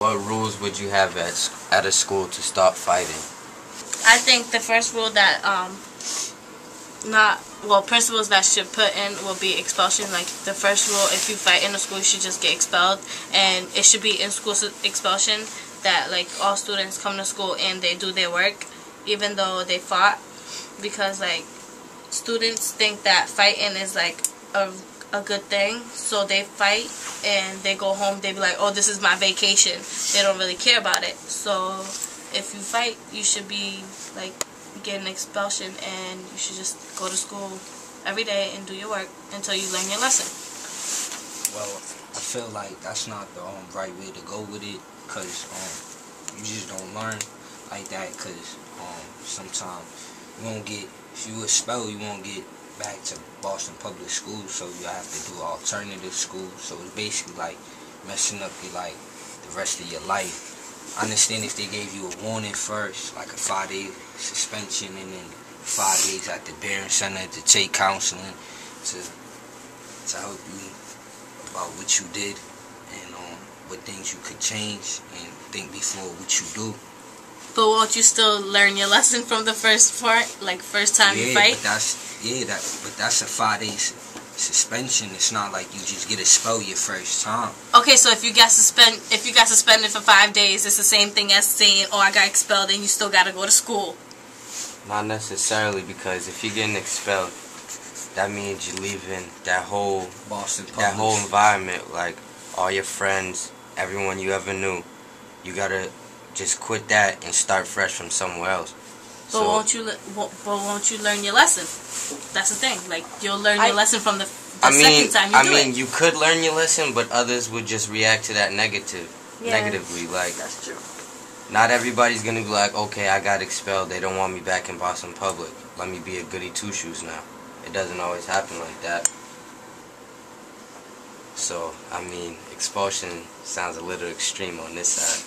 What rules would you have at a school to stop fighting? I think the first rule that principals that should put in will be expulsion. Like the first rule, if you fight in a school, you should just get expelled, and it should be in school expulsion. That like all students come to school and they do their work, even though they fought, because like students think that fighting is like a good thing, so they fight and they go home. They be like, oh, this is my vacation. They don't really care about it. So if you fight, you should be like get an expulsion, and you should just go to school every day and do your work until you learn your lesson. Well, I feel like that's not the right way to go with it, because you just don't learn like that, because sometimes you won't get, if you expel, you won't get back to Boston Public Schools, so you have to do alternative school. So it's basically like messing up your like the rest of your life. I understand if they gave you a warning first, like a 5-day suspension, and then 5 days at the Barron Center to take counseling to help you about what you did and what things you could change and think before what you do. But won't you still learn your lesson from the first part, like first time you fight? But that's a 5-day suspension. It's not like you just get expelled your first time. Okay, so if you got suspended for 5 days, it's the same thing as saying, "Oh, I got expelled," and you still got to go to school. Not necessarily, because if you're getting expelled, that means you're leaving that whole environment, like all your friends, everyone you ever knew. You gotta just quit that and start fresh from somewhere else. But won't you learn your lesson? That's the thing. Like you'll learn your lesson from the second time you do it. You could learn your lesson, but others would just react to that negatively. Like that's true. Not everybody's gonna be like, okay, I got expelled. They don't want me back in Boston Public. Let me be a goody two-shoes now. It doesn't always happen like that. So, I mean, expulsion sounds a little extreme on this side.